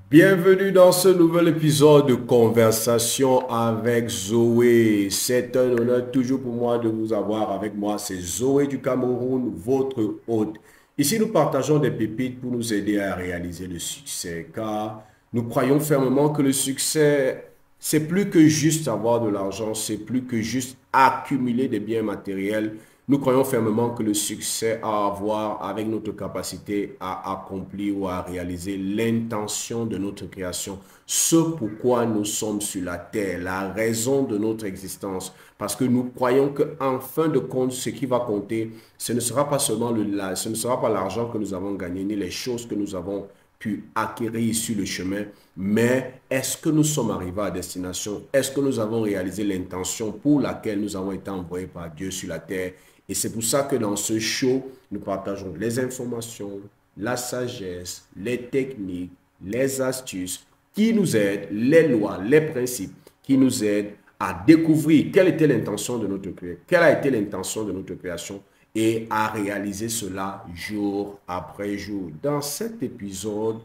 Bienvenue dans ce nouvel épisode de Conversation avec Zoé. C'est un honneur toujours pour moi de vous avoir avec moi. C'est Zoé du Cameroun, votre hôte. Ici, nous partageons des pépites pour nous aider à réaliser le succès, car nous croyons fermement que le succès, c'est plus que juste avoir de l'argent, c'est plus que juste accumuler des biens matériels. Nous croyons fermement que le succès a à voir avec notre capacité à accomplir ou à réaliser l'intention de notre création, ce pourquoi nous sommes sur la terre, la raison de notre existence. Parce que nous croyons qu'en fin de compte, ce qui va compter, ce ne sera pas seulement ce ne sera pas l'argent que nous avons gagné, ni les choses que nous avons pu acquérir sur le chemin, mais est-ce que nous sommes arrivés à destination? Est-ce que nous avons réalisé l'intention pour laquelle nous avons été envoyés par Dieu sur la terre? Et c'est pour ça que dans ce show, nous partageons les informations, la sagesse, les techniques, les astuces qui nous aident, les lois, les principes qui nous aident à découvrir quelle était l'intention de notre création, quelle a été l'intention de notre création et à réaliser cela jour après jour. Dans cet épisode,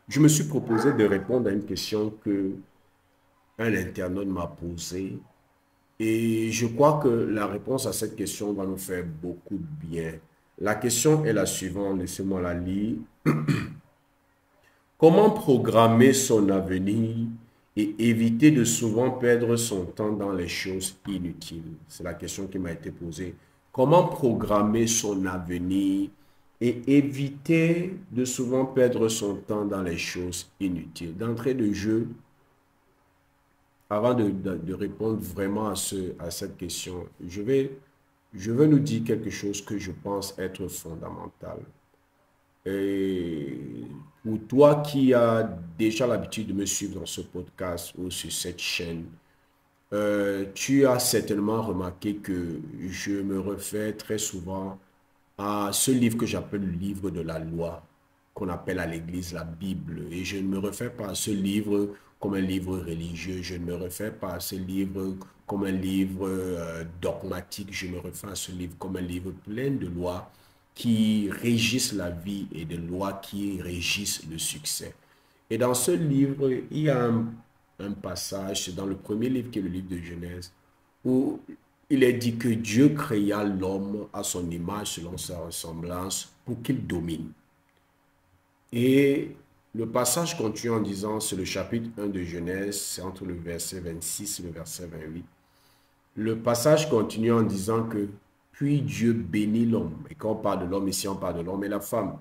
je me suis proposé de répondre à une question que un internaute m'a posée et je crois que la réponse à cette question va nous faire beaucoup de bien. La question est la suivante, laissez-moi la lire. Comment programmer son avenir et éviter de souvent perdre son temps dans les choses inutiles? C'est la question qui m'a été posée. Comment programmer son avenir et éviter de souvent perdre son temps dans les choses inutiles? D'entrée de jeu, avant de répondre vraiment à cette question, je vais nous dire quelque chose que je pense être fondamental. Et pour toi qui as déjà l'habitude de me suivre dans ce podcast ou sur cette chaîne, tu as certainement remarqué que je me réfère très souvent à ce livre que j'appelle le livre de la loi, qu'on appelle à l'Église la Bible. Et je ne me réfère pas à ce livre comme un livre religieux, je ne me réfère pas à ce livre comme un livre dogmatique, je me réfère à ce livre comme un livre plein de lois qui régissent la vie et de lois qui régissent le succès. Et dans ce livre, il y a un passage, c'est dans le premier livre qui est le livre de Genèse, où il est dit que Dieu créa l'homme à son image, selon sa ressemblance, pour qu'il domine. Et le passage continue en disant, c'est le chapitre 1 de Genèse, c'est entre le verset 26 et le verset 28. Le passage continue en disant que puis Dieu bénit l'homme. Et quand on parle de l'homme, ici on parle de l'homme et la femme.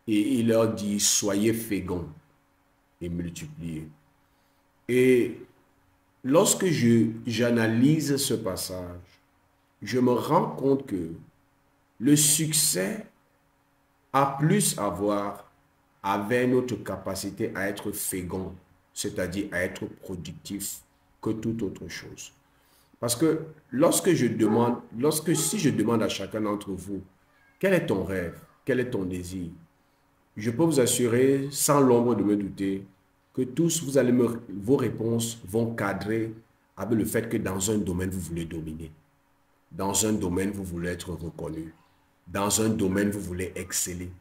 Et il leur dit, soyez féconds et multipliez. Et lorsque j'analyse ce passage, je me rends compte que le succès a plus à voir avec notre capacité à être fécond, c'est-à-dire à être productif, que toute autre chose. Parce que si je demande à chacun d'entre vous, quel est ton rêve, quel est ton désir, je peux vous assurer, sans l'ombre de me douter, que tous, vos réponses vont cadrer avec le fait que dans un domaine, vous voulez dominer. Dans un domaine, vous voulez être reconnu. Dans un domaine, vous voulez exceller.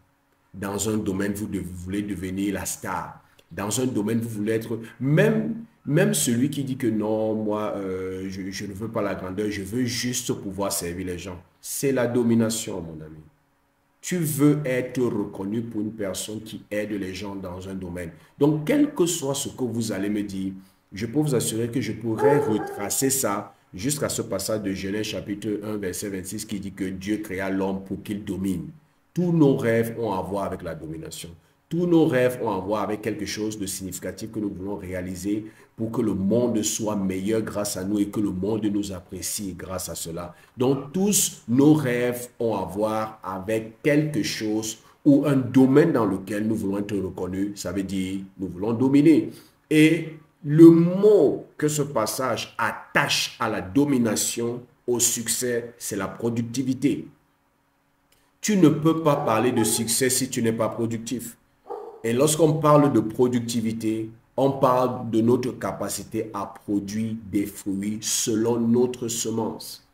Dans un domaine, vous voulez devenir la star. Dans un domaine, vous voulez être... Même celui qui dit que non, moi, je ne veux pas la grandeur, je veux juste pouvoir servir les gens. C'est la domination, mon ami. Tu veux être reconnu pour une personne qui aide les gens dans un domaine. Donc, quel que soit ce que vous allez me dire, je peux vous assurer que je pourrais retracer ça jusqu'à ce passage de Genèse chapitre 1, verset 26 qui dit que Dieu créa l'homme pour qu'il domine. Tous nos rêves ont à voir avec la domination. Tous nos rêves ont à voir avec quelque chose de significatif que nous voulons réaliser pour que le monde soit meilleur grâce à nous et que le monde nous apprécie grâce à cela. Donc tous nos rêves ont à voir avec quelque chose ou un domaine dans lequel nous voulons être reconnus. Ça veut dire nous voulons dominer. Et le mot que ce passage attache à la domination, au succès, c'est la productivité. Tu ne peux pas parler de succès si tu n'es pas productif. Et lorsqu'on parle de productivité, on parle de notre capacité à produire des fruits selon notre semence.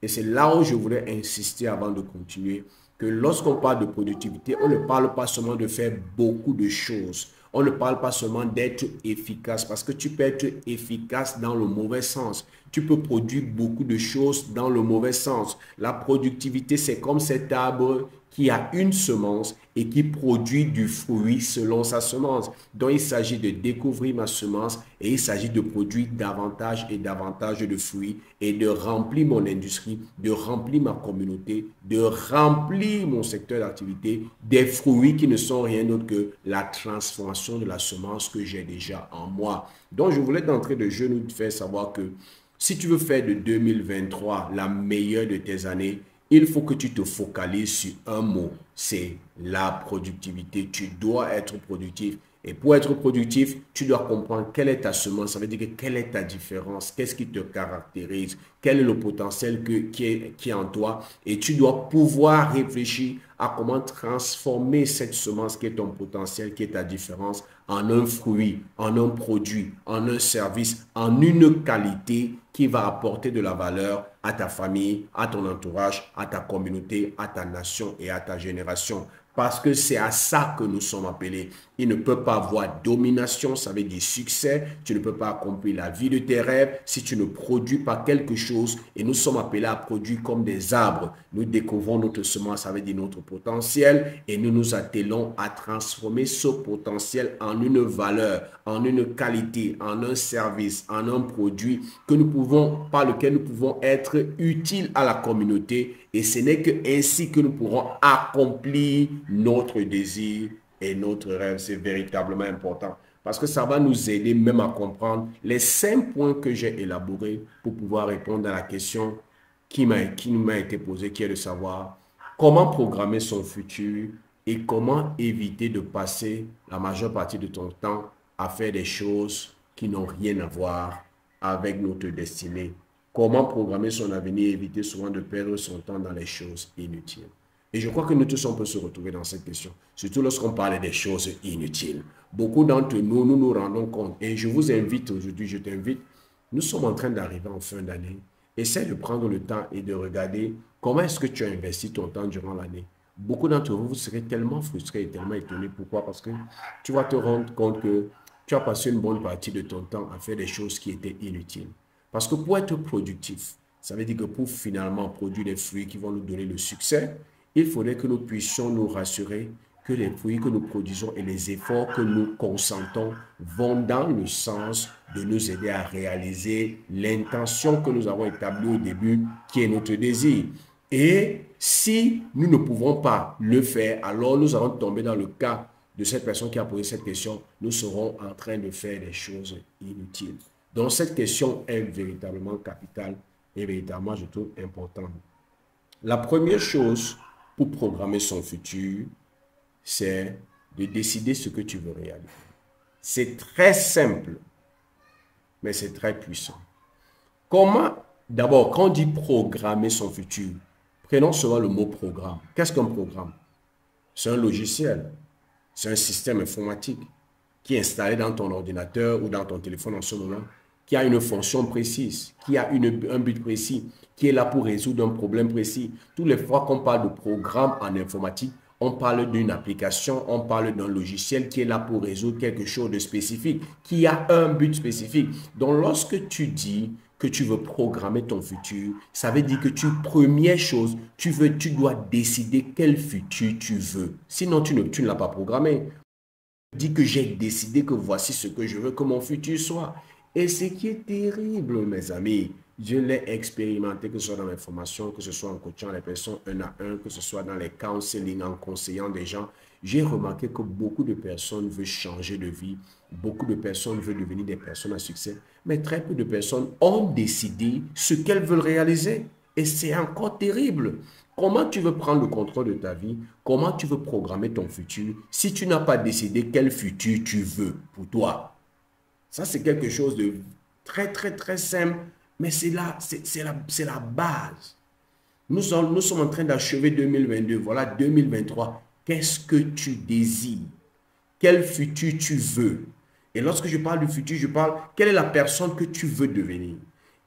Et c'est là où je voulais insister avant de continuer. que lorsqu'on parle de productivité, on ne parle pas seulement de faire beaucoup de choses. On ne parle pas seulement d'être efficace parce que tu peux être efficace dans le mauvais sens. Tu peux produire beaucoup de choses dans le mauvais sens. La productivité, c'est comme cet arbre qui a une semence et qui produit du fruit selon sa semence. Donc, il s'agit de découvrir ma semence et il s'agit de produire davantage et davantage de fruits et de remplir mon industrie, de remplir ma communauté, de remplir mon secteur d'activité des fruits qui ne sont rien d'autre que la transformation de la semence que j'ai déjà en moi. Donc, je voulais d'entrée de jeu nous faire savoir que si tu veux faire de 2023 la meilleure de tes années, il faut que tu te focalises sur un mot, c'est la productivité. Tu dois être productif. Et pour être productif, tu dois comprendre quelle est ta semence. Ça veut dire que quelle est ta différence, qu'est-ce qui te caractérise, quel est le potentiel qui est en toi. Et tu dois pouvoir réfléchir à comment transformer cette semence qui est ton potentiel, qui est ta différence, en un fruit, en un produit, en un service, en une qualité qui va apporter de la valeur à ta famille, à ton entourage, à ta communauté, à ta nation et à ta génération. Parce que c'est à ça que nous sommes appelés. Il ne peut pas avoir domination, ça veut dire succès. Tu ne peux pas accomplir la vie de tes rêves si tu ne produis pas quelque chose. Et nous sommes appelés à produire comme des arbres. Nous découvrons notre semence, ça veut dire notre potentiel. Et nous nous attelons à transformer ce potentiel en une valeur, en une qualité, en un service, en un produit que nous pouvons, par lequel nous pouvons être utiles à la communauté. Et ce n'est que ainsi que nous pourrons accomplir notre désir et notre rêve. C'est véritablement important parce que ça va nous aider même à comprendre les 5 points que j'ai élaborés pour pouvoir répondre à la question qui m'a été posée, qui est de savoir comment programmer son futur et comment éviter de passer la majeure partie de ton temps à faire des choses qui n'ont rien à voir avec notre destinée. Comment programmer son avenir et éviter souvent de perdre son temps dans les choses inutiles. Et je crois que nous tous, on peut se retrouver dans cette question, surtout lorsqu'on parle des choses inutiles. Beaucoup d'entre nous, nous nous rendons compte, et je vous invite aujourd'hui, je t'invite, nous sommes en train d'arriver en fin d'année. Essaie de prendre le temps et de regarder comment est-ce que tu as investi ton temps durant l'année. Beaucoup d'entre vous, vous serez tellement frustrés et tellement étonnés. Pourquoi? Parce que tu vas te rendre compte que tu as passé une bonne partie de ton temps à faire des choses qui étaient inutiles. Parce que pour être productif, ça veut dire que pour finalement produire des fruits qui vont nous donner le succès, il faudrait que nous puissions nous rassurer que les fruits que nous produisons et les efforts que nous consentons vont dans le sens de nous aider à réaliser l'intention que nous avons établie au début, qui est notre désir. Et si nous ne pouvons pas le faire, alors nous allons tomber dans le cas de cette personne qui a posé cette question. Nous serons en train de faire des choses inutiles. Donc cette question est véritablement capitale et véritablement, je trouve, importante. La première chose pour programmer son futur, c'est de décider ce que tu veux réaliser. C'est très simple, mais c'est très puissant. Comment, d'abord, quand on dit programmer son futur, prenons souvent le mot programme. Qu'est-ce qu'un programme? C'est un logiciel, c'est un système informatique qui est installé dans ton ordinateur ou dans ton téléphone en ce moment, qui a une fonction précise, qui a un but précis, qui est là pour résoudre un problème précis. Toutes les fois qu'on parle de programme en informatique, on parle d'une application, on parle d'un logiciel qui est là pour résoudre quelque chose de spécifique, qui a un but spécifique. Donc, lorsque tu dis que tu veux programmer ton futur, ça veut dire que première chose, tu dois décider quel futur tu veux. Sinon, tu ne l'as pas programmé. Dis que j'ai décidé que voici ce que je veux que mon futur soit. Et ce qui est terrible, mes amis, je l'ai expérimenté, que ce soit dans mes formations, que ce soit en coachant les personnes un à un, que ce soit dans les counseling, en conseillant des gens. J'ai remarqué que beaucoup de personnes veulent changer de vie, beaucoup de personnes veulent devenir des personnes à succès, mais très peu de personnes ont décidé ce qu'elles veulent réaliser. Et c'est encore terrible. Comment tu veux prendre le contrôle de ta vie? Comment tu veux programmer ton futur si tu n'as pas décidé quel futur tu veux pour toi? Ça, c'est quelque chose de très, très, très simple, mais c'est la base. Nous sommes en train d'achever 2022. Voilà 2023. Qu'est-ce que tu désires? Quel futur tu veux? Et lorsque je parle du futur, je parle, quelle est la personne que tu veux devenir?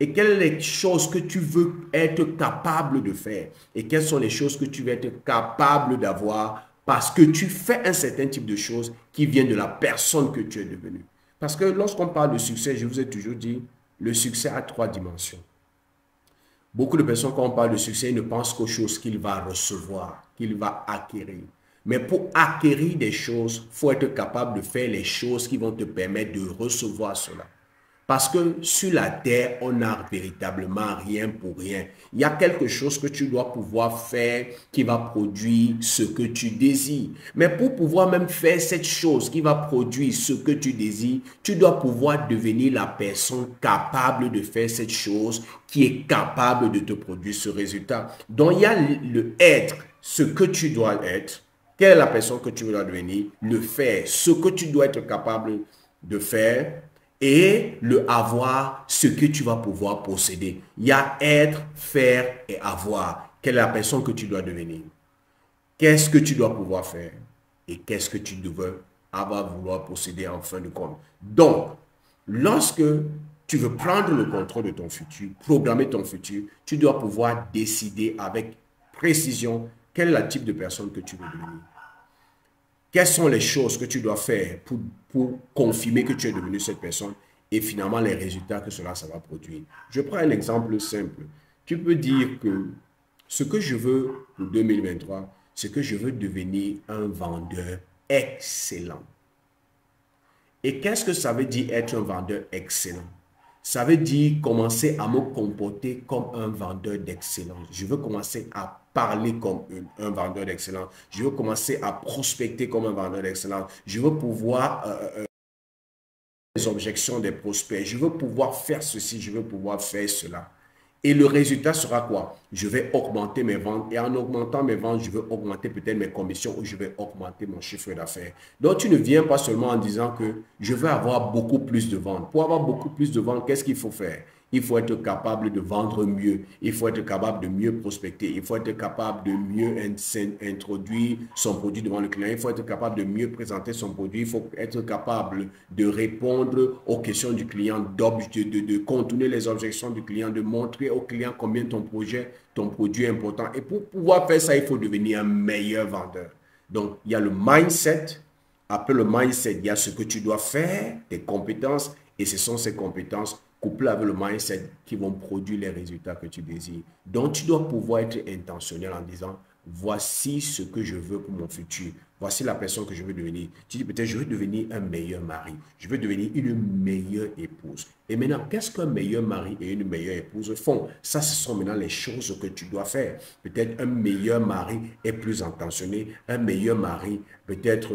et quelles sont les choses que tu veux être capable de faire et quelles sont les choses que tu veux être capable d'avoir parce que tu fais un certain type de choses qui viennent de la personne que tu es devenue. Parce que lorsqu'on parle de succès, je vous ai toujours dit, le succès a 3 dimensions. Beaucoup de personnes, quand on parle de succès, ne pensent qu'aux choses qu'il va recevoir, qu'il va acquérir. Mais pour acquérir des choses, il faut être capable de faire les choses qui vont te permettre de recevoir cela. Parce que sur la terre, on n'a véritablement rien pour rien. Il y a quelque chose que tu dois pouvoir faire qui va produire ce que tu désires. Mais pour pouvoir même faire cette chose qui va produire ce que tu désires, tu dois pouvoir devenir la personne capable de faire cette chose qui est capable de te produire ce résultat. Donc, il y a le être, ce que tu dois être. Quelle est la personne que tu dois devenir? Le faire, ce que tu dois être capable de faire et le avoir, ce que tu vas pouvoir posséder. Il y a être, faire et avoir. Quelle est la personne que tu dois devenir? Qu'est-ce que tu dois pouvoir faire? Et qu'est-ce que tu devrais avoir vouloir posséder en fin de compte? Donc, lorsque tu veux prendre le contrôle de ton futur, programmer ton futur, tu dois pouvoir décider avec précision quel est le type de personne que tu veux devenir. Quelles sont les choses que tu dois faire pour confirmer que tu es devenu cette personne et finalement les résultats que cela ça va produire. Je prends un exemple simple. Tu peux dire que ce que je veux pour 2023, c'est que je veux devenir un vendeur excellent. Et qu'est-ce que ça veut dire être un vendeur excellent? Ça veut dire commencer à me comporter comme un vendeur d'excellence. Je veux commencer à parler comme un vendeur d'excellence. Je veux commencer à prospecter comme un vendeur d'excellence. Je veux pouvoir les objections des prospects. Je veux pouvoir faire ceci, je veux pouvoir faire cela. Et le résultat sera quoi? Je vais augmenter mes ventes et en augmentant mes ventes, je vais augmenter peut-être mes commissions ou je vais augmenter mon chiffre d'affaires. Donc, tu ne viens pas seulement en disant que je veux avoir beaucoup plus de ventes. Pour avoir beaucoup plus de ventes, qu'est-ce qu'il faut faire? Il faut être capable de vendre mieux. Il faut être capable de mieux prospecter. Il faut être capable de mieux introduire son produit devant le client. Il faut être capable de mieux présenter son produit. Il faut être capable de répondre aux questions du client, de contourner les objections du client, de montrer au client combien ton produit est important. Et pour pouvoir faire ça, il faut devenir un meilleur vendeur. Donc, il y a le mindset. Après le mindset, il y a ce que tu dois faire, tes compétences. Et ce sont ces compétences couplé avec le mindset qui vont produire les résultats que tu désires. Donc, tu dois pouvoir être intentionnel en disant, voici ce que je veux pour mon futur. Voici la personne que je veux devenir. Tu dis peut-être, je veux devenir un meilleur mari. Je veux devenir une meilleure épouse. Et maintenant, qu'est-ce qu'un meilleur mari et une meilleure épouse font? Ça, ce sont maintenant les choses que tu dois faire. Peut-être un meilleur mari est plus intentionné. Un meilleur mari peut-être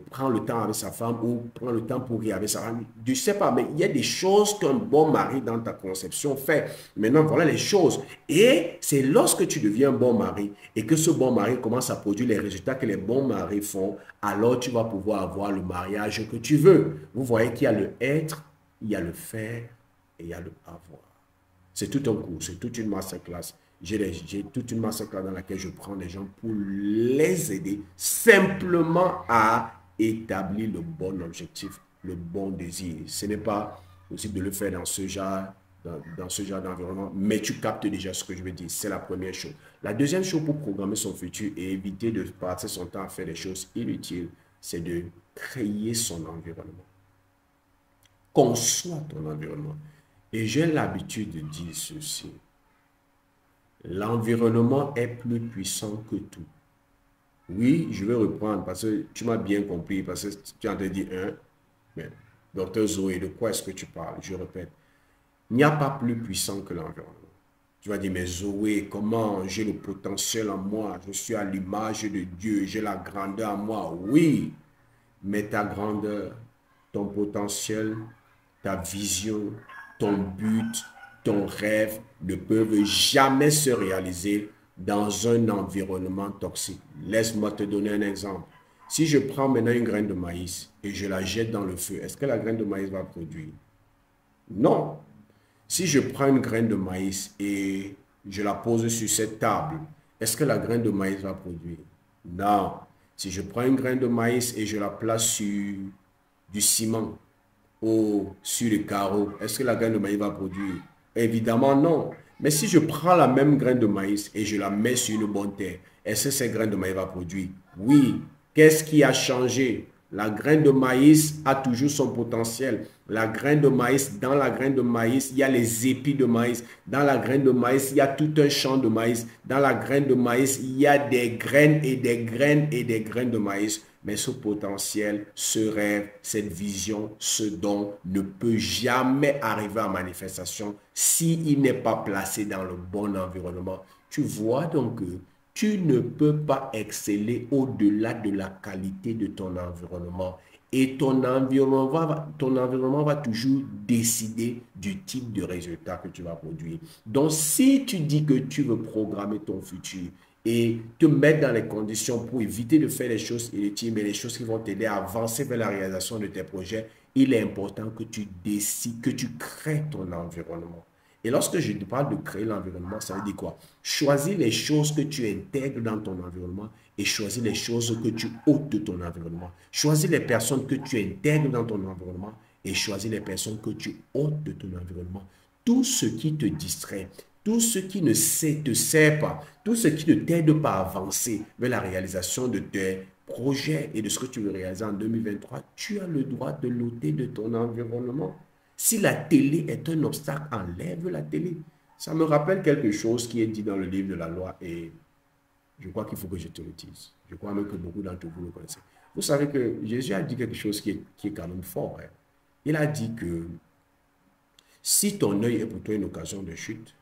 prend le temps avec sa femme ou prend le temps pour rire avec sa femme. Je ne sais pas, mais il y a des choses qu'un bon mari dans ta conception fait. Maintenant, voilà les choses. Et c'est lorsque tu deviens un bon mari et que ce bon mari commence à produire les résultats que les bons maris font, alors tu vas pouvoir avoir le mariage que tu veux. Vous voyez qu'il y a le être, il y a le faire et il y a le avoir. C'est tout un cours, c'est toute une masterclass. J'ai toute une masterclass dans laquelle je prends les gens pour les aider simplement à établir le bon objectif, le bon désir. Ce n'est pas possible de le faire dans ce genre d'environnement, mais tu captes déjà ce que je veux dire. C'est la première chose. La deuxième chose pour programmer son futur et éviter de passer son temps à faire des choses inutiles, c'est de créer son environnement. Conçois ton environnement. Et j'ai l'habitude de dire ceci. L'environnement est plus puissant que tout. Oui, je vais reprendre parce que tu m'as bien compris, parce que tu as dit mais docteur Zoé, de quoi est-ce que tu parles? Je répète. Il n'y a pas plus puissant que l'environnement. Tu vas dire, mais Zoé, comment j'ai le potentiel en moi? Je suis à l'image de Dieu, j'ai la grandeur en moi. Oui, mais ta grandeur, ton potentiel, ta vision, ton but, ton rêve ne peuvent jamais se réaliser dans un environnement toxique. Laisse-moi te donner un exemple. Si je prends maintenant une graine de maïs et je la jette dans le feu, est-ce que la graine de maïs va produire? Non. Si je prends une graine de maïs et je la pose sur cette table, est-ce que la graine de maïs va produire? Non. Si je prends une graine de maïs et je la place sur du ciment ou sur les carreaux, est-ce que la graine de maïs va produire? Évidemment, non. Mais si je prends la même graine de maïs et je la mets sur une bonne terre, est-ce que cette graine de maïs va produire? Oui. Qu'est-ce qui a changé? La graine de maïs a toujours son potentiel. La graine de maïs, dans la graine de maïs, il y a les épis de maïs. Dans la graine de maïs, il y a tout un champ de maïs. Dans la graine de maïs, il y a des graines et des graines et des graines de maïs. Mais ce potentiel, ce rêve, cette vision, ce don ne peut jamais arriver à manifestation s'il n'est pas placé dans le bon environnement. Tu vois donc que tu ne peux pas exceller au-delà de la qualité de ton environnement. Et ton environnement va toujours décider du type de résultat que tu vas produire. Donc, si tu dis que tu veux programmer ton futur et te mettre dans les conditions pour éviter de faire les choses inutiles, mais les choses qui vont t'aider à avancer vers la réalisation de tes projets, il est important que tu décides, que tu crées ton environnement. Et lorsque je te parle de créer l'environnement, ça veut dire quoi? Choisis les choses que tu intègres dans ton environnement et choisis les choses que tu ôtes de ton environnement. Choisis les personnes que tu intègres dans ton environnement et choisis les personnes que tu ôtes de ton environnement. Tout ce qui te distrait, tout ce qui ne te sert pas, tout ce qui ne t'aide pas à avancer vers la réalisation de tes projets et de ce que tu veux réaliser en 2023, tu as le droit de l'ôter de ton environnement. Si la télé est un obstacle, enlève la télé. Ça me rappelle quelque chose qui est dit dans le livre de la loi et je crois qu'il faut que je te le dise. Je crois même que beaucoup d'entre vous le connaissez. Vous savez que Jésus a dit quelque chose qui est quand même fort. Hein. Il a dit que si ton œil est pour toi une occasion de chute,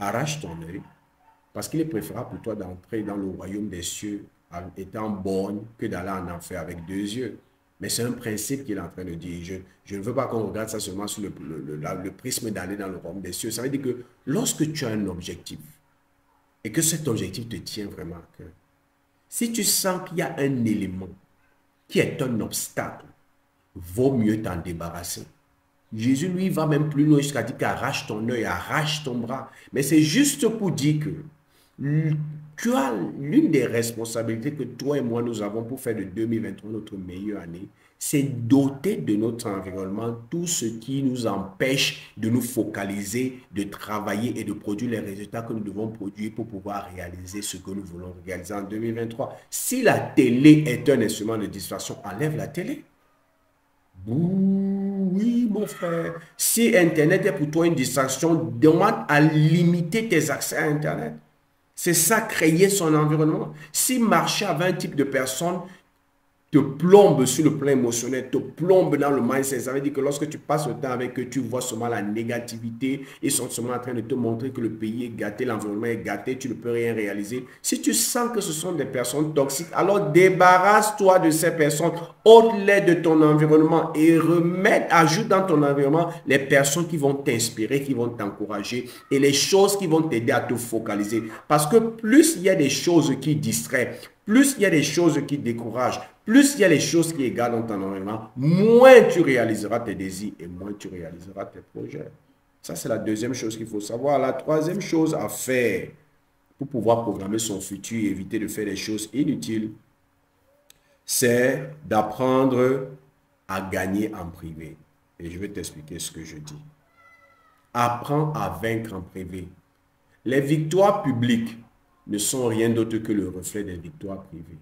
arrache ton œil parce qu'il est préférable pour toi d'entrer dans le royaume des cieux étant borgne que d'aller en enfer avec deux yeux. Mais c'est un principe qu'il est en train de dire. Je ne veux pas qu'on regarde ça seulement sur le prisme d'aller dans le royaume des cieux. Ça veut dire que lorsque tu as un objectif et que cet objectif te tient vraiment à cœur, si tu sens qu'il y a un élément qui est un obstacle, vaut mieux t'en débarrasser. Jésus, lui, va même plus loin jusqu'à dire qu'arrache ton œil, arrache ton bras. Mais c'est juste pour dire que tu as l'une des responsabilités que toi et moi nous avons pour faire de 2023 notre meilleure année, c'est doter de notre environnement tout ce qui nous empêche de nous focaliser, de travailler et de produire les résultats que nous devons produire pour pouvoir réaliser ce que nous voulons réaliser en 2023. Si la télé est un instrument de distraction, enlève la télé. Oui, mon frère. Si Internet est pour toi une distraction, demande à limiter tes accès à Internet. C'est ça, créer son environnement. Si marcher avec un type de personne te plombe sur le plan émotionnel, te plombe dans le mindset, ça veut dire que lorsque tu passes le temps avec eux, tu vois seulement la négativité, ils sont seulement en train de te montrer que le pays est gâté, l'environnement est gâté, tu ne peux rien réaliser. Si tu sens que ce sont des personnes toxiques, alors débarrasse-toi de ces personnes, ôte-les de ton environnement et ajoute dans ton environnement les personnes qui vont t'inspirer, qui vont t'encourager et les choses qui vont t'aider à te focaliser. Parce que plus il y a des choses qui distraient, plus il y a des choses qui découragent, plus il y a les choses qui égarent dans ton environnement, moins tu réaliseras tes désirs et moins tu réaliseras tes projets. Ça, c'est la deuxième chose qu'il faut savoir. La troisième chose à faire pour pouvoir programmer son futur et éviter de faire des choses inutiles, c'est d'apprendre à gagner en privé. Et je vais t'expliquer ce que je dis. Apprends à vaincre en privé. Les victoires publiques ne sont rien d'autre que le reflet des victoires privées.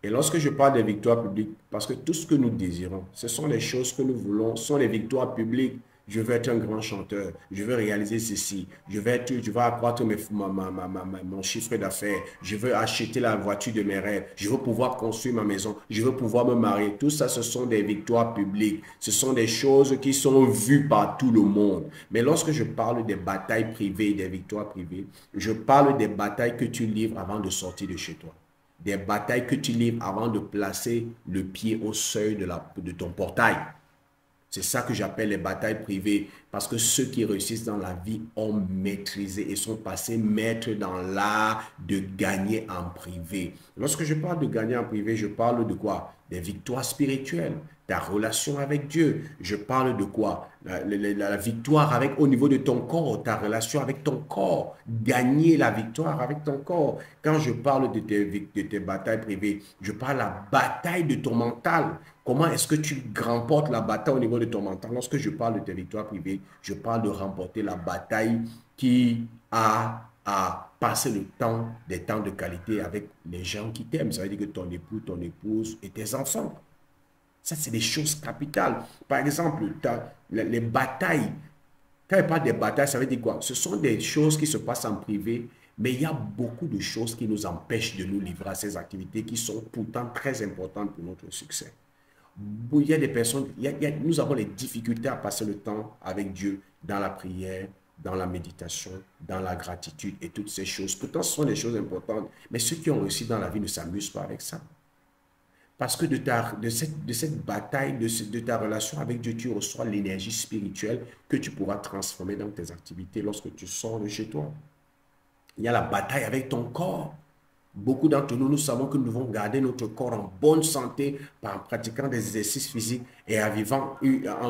Et lorsque je parle des victoires publiques, parce que tout ce que nous désirons, ce sont les choses que nous voulons, sont les victoires publiques. Je veux être un grand chanteur, je veux réaliser ceci, je veux accroître mon chiffre d'affaires, je veux acheter la voiture de mes rêves, je veux pouvoir construire ma maison, je veux pouvoir me marier. Tout ça, ce sont des victoires publiques. Ce sont des choses qui sont vues par tout le monde. Mais lorsque je parle des batailles privées, des victoires privées, je parle des batailles que tu livres avant de sortir de chez toi. Des batailles que tu livres avant de placer le pied au seuil de ton portail. C'est ça que j'appelle les batailles privées, parce que ceux qui réussissent dans la vie ont maîtrisé et sont passés maîtres dans l'art de gagner en privé. Lorsque je parle de gagner en privé, je parle de quoi? Des victoires spirituelles, ta relation avec Dieu. Je parle de quoi? La victoire au niveau de ton corps, ta relation avec ton corps. Gagner la victoire avec ton corps. Quand je parle de tes batailles privées, je parle de la bataille de ton mental. Comment est-ce que tu remportes la bataille au niveau de ton mental? Lorsque je parle de tes victoires privées, activité. Je parle de remporter la bataille qui a à passer des temps de qualité avec les gens qui t'aiment. Ça veut dire que ton époux, ton épouse et tes enfants. Ça, c'est des choses capitales. Par exemple, les batailles. Quand il parle des batailles, ça veut dire quoi? Ce sont des choses qui se passent en privé, mais il y a beaucoup de choses qui nous empêchent de nous livrer à ces activités qui sont pourtant très importantes pour notre succès. Il y a des personnes, nous avons les difficultés à passer le temps avec Dieu dans la prière, dans la méditation, dans la gratitude et toutes ces choses. Pourtant, ce sont des choses importantes, mais ceux qui ont réussi dans la vie ne s'amusent pas avec ça. Parce que de cette bataille, de ta relation avec Dieu, tu reçois l'énergie spirituelle que tu pourras transformer dans tes activités lorsque tu sors de chez toi. Il y a la bataille avec ton corps. Beaucoup d'entre nous, nous savons que nous devons garder notre corps en bonne santé en pratiquant des exercices physiques et en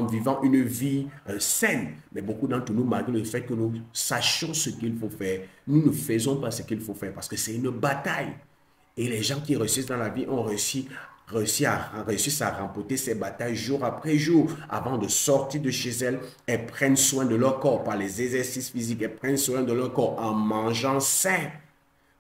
vivant une vie saine. Mais beaucoup d'entre nous, malgré le fait que nous sachions ce qu'il faut faire, nous ne faisons pas ce qu'il faut faire parce que c'est une bataille. Et les gens qui réussissent dans la vie ont réussissent à remporter ces batailles jour après jour. Avant de sortir de chez elles, elles prennent soin de leur corps par les exercices physiques, elles prennent soin de leur corps en mangeant sain.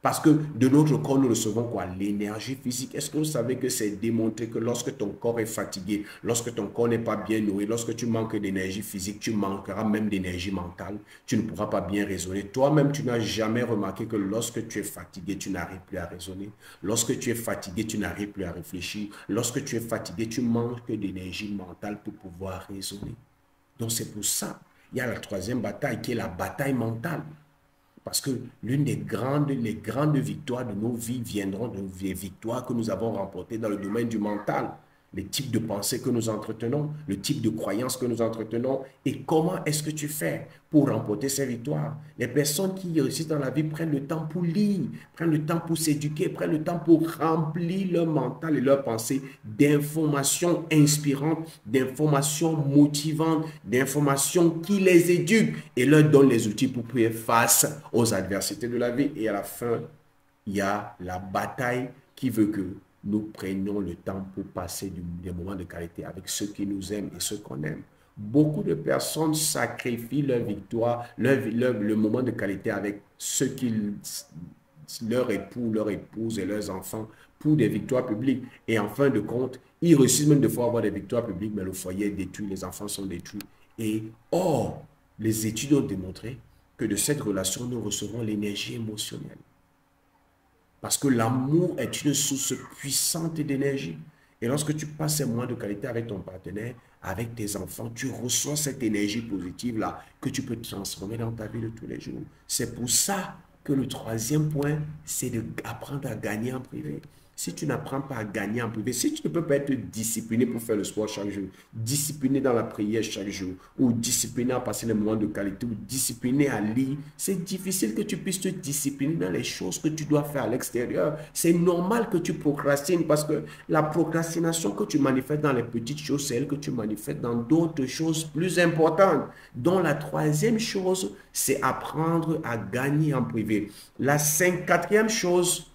Parce que de notre corps, nous recevons quoi? L'énergie physique. Est-ce que vous savez que c'est démontré que lorsque ton corps est fatigué, lorsque ton corps n'est pas bien nourri, lorsque tu manques d'énergie physique, tu manqueras même d'énergie mentale. Tu ne pourras pas bien raisonner. Toi-même, tu n'as jamais remarqué que lorsque tu es fatigué, tu n'arrives plus à raisonner. Lorsque tu es fatigué, tu n'arrives plus à réfléchir. Lorsque tu es fatigué, tu manques d'énergie mentale pour pouvoir raisonner. Donc c'est pour ça, il y a la troisième bataille qui est la bataille mentale. Parce que les grandes victoires de nos vies viendront des victoires que nous avons remportées dans le domaine du mental. Les types de pensées que nous entretenons, le type de croyances que nous entretenons et comment est-ce que tu fais pour remporter ces victoires. Les personnes qui réussissent dans la vie prennent le temps pour lire, prennent le temps pour s'éduquer, prennent le temps pour remplir leur mental et leurs pensées d'informations inspirantes, d'informations motivantes, d'informations qui les éduquent et leur donnent les outils pour faire face aux adversités de la vie. Et à la fin, il y a la bataille qui veut que nous prenions le temps pour passer des moments de qualité avec ceux qui nous aiment et ceux qu'on aime. Beaucoup de personnes sacrifient leur victoire, le moment de qualité avec ceux qui, leur époux, leur épouse et leurs enfants pour des victoires publiques. Et en fin de compte, ils réussissent même de fois avoir des victoires publiques, mais le foyer est détruit, les enfants sont détruits. Et or, les études ont démontré que de cette relation, nous recevons l'énergie émotionnelle. Parce que l'amour est une source puissante d'énergie. Et lorsque tu passes ces moments de qualité avec ton partenaire, avec tes enfants, tu reçois cette énergie positive-là que tu peux transformer dans ta vie de tous les jours. C'est pour ça que le troisième point, c'est d'apprendre à gagner en privé. Si tu n'apprends pas à gagner en privé, si tu ne peux pas être discipliné pour faire le sport chaque jour, discipliné dans la prière chaque jour, ou discipliné à passer les moments de qualité, ou discipliné à lire, c'est difficile que tu puisses te discipliner dans les choses que tu dois faire à l'extérieur. C'est normal que tu procrastines parce que la procrastination que tu manifestes dans les petites choses, c'est elle que tu manifestes dans d'autres choses plus importantes. Donc la troisième chose, c'est apprendre à gagner en privé. La quatrième chose,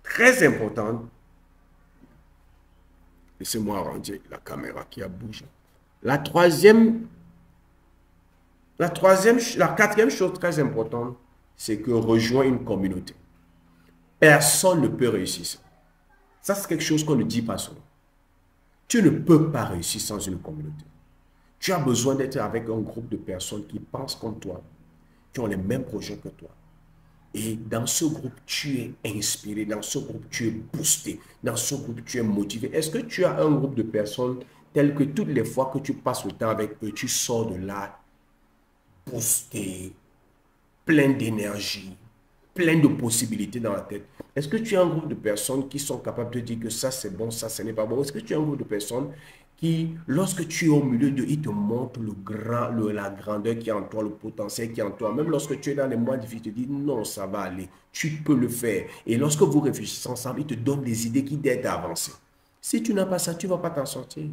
très importante, laissez-moi arranger la caméra qui a bougé. La quatrième chose très importante, c'est que rejoindre une communauté. Personne ne peut réussir ça. Ça, c'est quelque chose qu'on ne dit pas souvent. Tu ne peux pas réussir sans une communauté. Tu as besoin d'être avec un groupe de personnes qui pensent comme toi, qui ont les mêmes projets que toi. Et dans ce groupe, tu es inspiré, dans ce groupe, tu es boosté, dans ce groupe, tu es motivé. Est-ce que tu as un groupe de personnes telles que toutes les fois que tu passes le temps avec eux, tu sors de là boosté, plein d'énergie, plein de possibilités dans la tête? Est-ce que tu as un groupe de personnes qui sont capables de dire que ça c'est bon, ça ce n'est pas bon? Est-ce que tu as un groupe de personnes qui, lorsque tu es au milieu d'eux, ils te montrent la grandeur qui est en toi, le potentiel qui est en toi. Même lorsque tu es dans les mois difficiles, tu te dis non, ça va aller, tu peux le faire. Et lorsque vous réfléchissez ensemble, ils te donnent des idées qui t'aident à avancer. Si tu n'as pas ça, tu ne vas pas t'en sortir.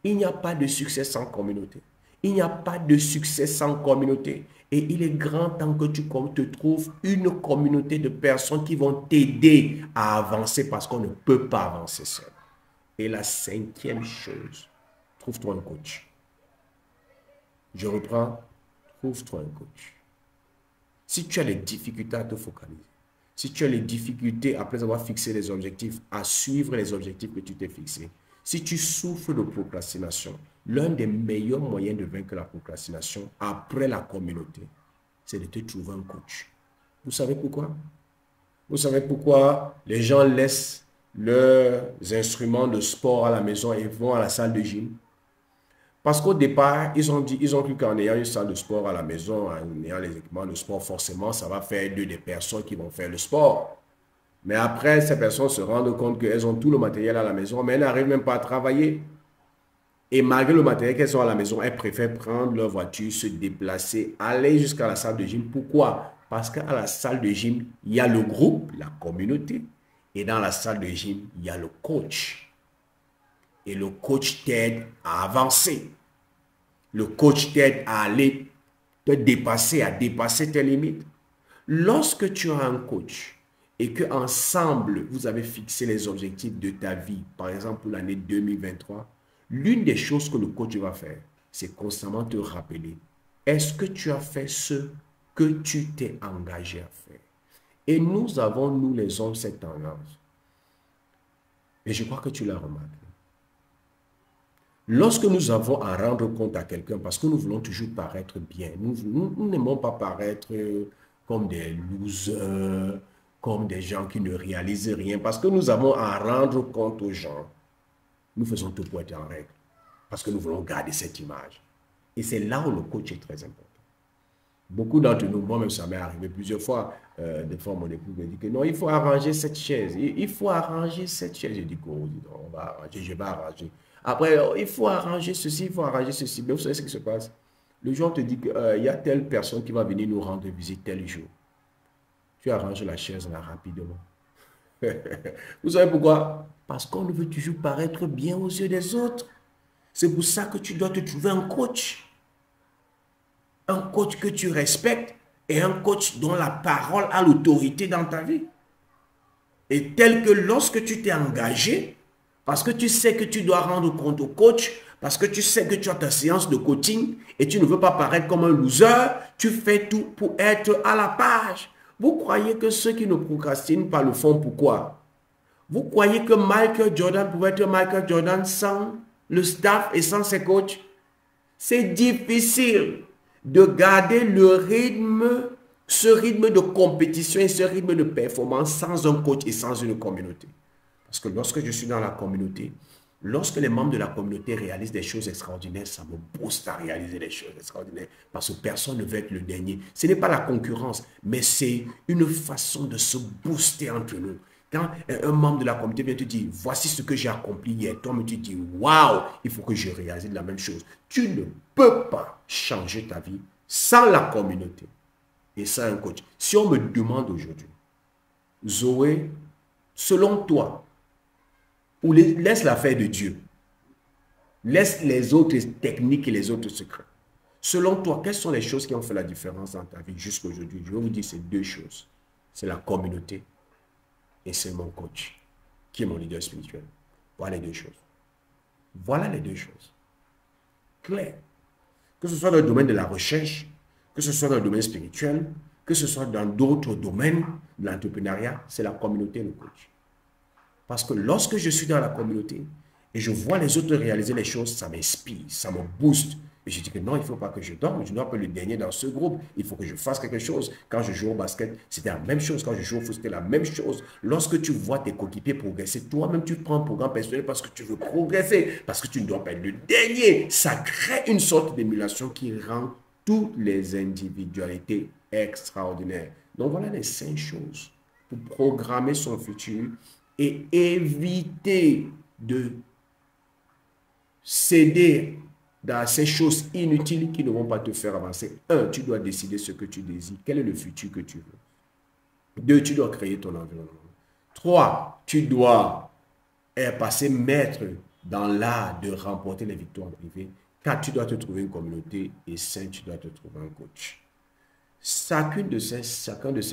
Il n'y a pas de succès sans communauté. Il n'y a pas de succès sans communauté. Et il est grand temps que tu te trouves une communauté de personnes qui vont t'aider à avancer parce qu'on ne peut pas avancer seul. Et la cinquième chose, trouve-toi un coach. Je reprends, trouve-toi un coach. Si tu as les difficultés à te focaliser, si tu as les difficultés après avoir fixé les objectifs, à suivre les objectifs que tu t'es fixés, si tu souffres de procrastination, l'un des meilleurs moyens de vaincre la procrastination après la communauté, c'est de te trouver un coach. Vous savez pourquoi? Vous savez pourquoi les gens laissent leurs instruments de sport à la maison et vont à la salle de gym? Parce qu'au départ, ils ont cru qu'en ayant une salle de sport à la maison, en ayant les équipements de sport, forcément, ça va faire d'eux des personnes qui vont faire le sport. Mais après, ces personnes se rendent compte qu'elles ont tout le matériel à la maison, mais elles n'arrivent même pas à travailler. Et malgré le matériel qu'elles ont à la maison, elles préfèrent prendre leur voiture, se déplacer, aller jusqu'à la salle de gym. Pourquoi? Parce qu'à la salle de gym, il y a le groupe, la communauté. Et dans la salle de gym, il y a le coach. Et le coach t'aide à avancer. Le coach t'aide à aller te dépasser, à dépasser tes limites. Lorsque tu as un coach et que ensemble vous avez fixé les objectifs de ta vie, par exemple pour l'année 2023, l'une des choses que le coach va faire, c'est constamment te rappeler, est-ce que tu as fait ce que tu t'es engagé à faire? Et nous avons, nous les hommes, cette tendance. Et je crois que tu l'as remarqué. Lorsque nous avons à rendre compte à quelqu'un, parce que nous voulons toujours paraître bien, nous n'aimons pas paraître comme des losers, comme des gens qui ne réalisent rien, parce que nous avons à rendre compte aux gens. Nous faisons tout pour être en règle, parce que nous voulons garder cette image. Et c'est là où le coach est très important. Beaucoup d'entre nous, moi-même, ça m'est arrivé plusieurs fois. Des fois, mon époux me dit que non, il faut arranger cette chaise. Il faut arranger cette chaise. Je dis qu'on va arranger, je vais arranger. Après, il faut arranger ceci, il faut arranger ceci. Mais vous savez ce qui se passe? Le jour, on te dit qu'il y a telle personne qui va venir nous rendre visite tel jour. Tu arranges la chaise là rapidement. Vous savez pourquoi? Parce qu'on veut toujours paraître bien aux yeux des autres. C'est pour ça que tu dois te trouver un coach. Un coach que tu respectes et un coach dont la parole a l'autorité dans ta vie. Et tel que lorsque tu t'es engagé, parce que tu sais que tu dois rendre compte au coach, parce que tu sais que tu as ta séance de coaching et tu ne veux pas paraître comme un loser, tu fais tout pour être à la page. Vous croyez que ceux qui ne procrastinent pas le font pourquoi? Vous croyez que Michael Jordan pouvait être Michael Jordan sans le staff et sans ses coachs? C'est difficile de garder le rythme, ce rythme de compétition et ce rythme de performance sans un coach et sans une communauté. Parce que lorsque je suis dans la communauté, lorsque les membres de la communauté réalisent des choses extraordinaires, ça me booste à réaliser des choses extraordinaires. Parce que personne ne veut être le dernier. Ce n'est pas la concurrence, mais c'est une façon de se booster entre nous. Quand un membre de la communauté vient te dire, voici ce que j'ai accompli hier, toi, tu dis, waouh, il faut que je réalise la même chose. Tu ne peux pas changer ta vie sans la communauté et sans un coach. Si on me demande aujourd'hui, Zoé, selon toi, ou laisse l'affaire de Dieu, laisse les autres techniques et les autres secrets. Selon toi, quelles sont les choses qui ont fait la différence dans ta vie jusqu'à aujourd'hui? Je vais vous dire ces deux choses. C'est la communauté et c'est mon coach, qui est mon leader spirituel. Voilà les deux choses. Voilà les deux choses. Clair. Que ce soit dans le domaine de la recherche, que ce soit dans le domaine spirituel, que ce soit dans d'autres domaines de l'entrepreneuriat, c'est la communauté et le coach. Parce que lorsque je suis dans la communauté et je vois les autres réaliser les choses, ça m'inspire, ça me booste. Et je dis que non, il ne faut pas que je dorme, je ne dois pas le dernier dans ce groupe. Il faut que je fasse quelque chose. Quand je joue au basket, c'était la même chose. Quand je joue au foot, c'était la même chose. Lorsque tu vois tes coéquipiers progresser, toi-même, tu prends un programme personnel parce que tu veux progresser, parce que tu ne dois pas être le dernier. Ça crée une sorte d'émulation qui rend toutes les individualités extraordinaires. Donc voilà les 5 choses pour programmer son futur et éviter de céder dans ces choses inutiles qui ne vont pas te faire avancer. 1, tu dois décider ce que tu désires. Quel est le futur que tu veux? 2, tu dois créer ton environnement. 3, tu dois passer maître dans l'art de remporter les victoires privées. 4, tu dois te trouver une communauté. Et 5, tu dois te trouver un coach. Chacun de ces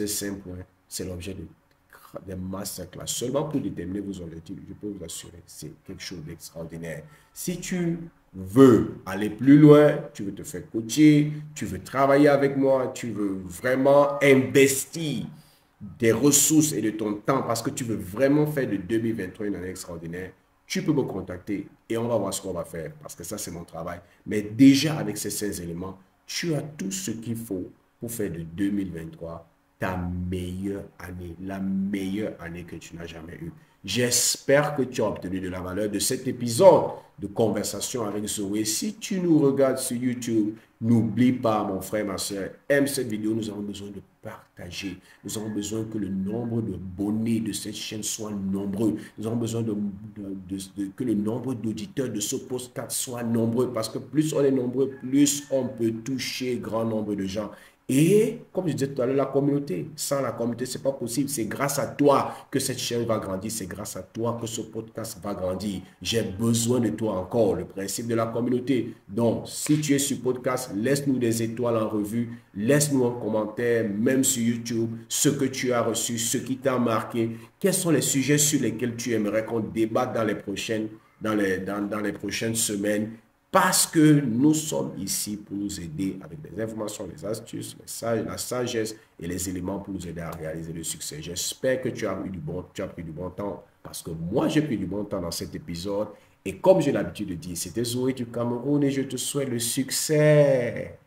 5 points, c'est l'objet de des masterclass seulement pour déterminer vos objectifs, je peux vous assurer, c'est quelque chose d'extraordinaire. Si tu veux aller plus loin, tu veux te faire coacher, tu veux travailler avec moi, tu veux vraiment investir des ressources et de ton temps parce que tu veux vraiment faire de 2023 une année extraordinaire, tu peux me contacter et on va voir ce qu'on va faire parce que ça, c'est mon travail. Mais déjà, avec ces 16 éléments, tu as tout ce qu'il faut pour faire de 2023 ta meilleure année, la meilleure année que tu n'as jamais eue. J'espère que tu as obtenu de la valeur de cet épisode de conversation avec Zoé. Si tu nous regardes sur YouTube, n'oublie pas, mon frère, ma soeur, aime cette vidéo. Nous avons besoin de partager. Nous avons besoin que le nombre de abonnés de cette chaîne soit nombreux. Nous avons besoin que le nombre d'auditeurs de ce podcast soit nombreux parce que plus on est nombreux, plus on peut toucher grand nombre de gens. Et, comme je disais tout à l'heure, la communauté. Sans la communauté, ce n'est pas possible. C'est grâce à toi que cette chaîne va grandir. C'est grâce à toi que ce podcast va grandir. J'ai besoin de toi encore. Le principe de la communauté. Donc, si tu es sur podcast, laisse-nous des étoiles en revue. Laisse-nous un commentaire, même sur YouTube, ce que tu as reçu, ce qui t'a marqué. Quels sont les sujets sur lesquels tu aimerais qu'on débatte dans les prochaines semaines? Parce que nous sommes ici pour nous aider avec des informations, des astuces, la sagesse et les éléments pour nous aider à réaliser le succès. J'espère que tu as pris du bon temps parce que moi, j'ai pris du bon temps dans cet épisode. Et comme j'ai l'habitude de dire, c'était Zoé du Cameroun et je te souhaite le succès.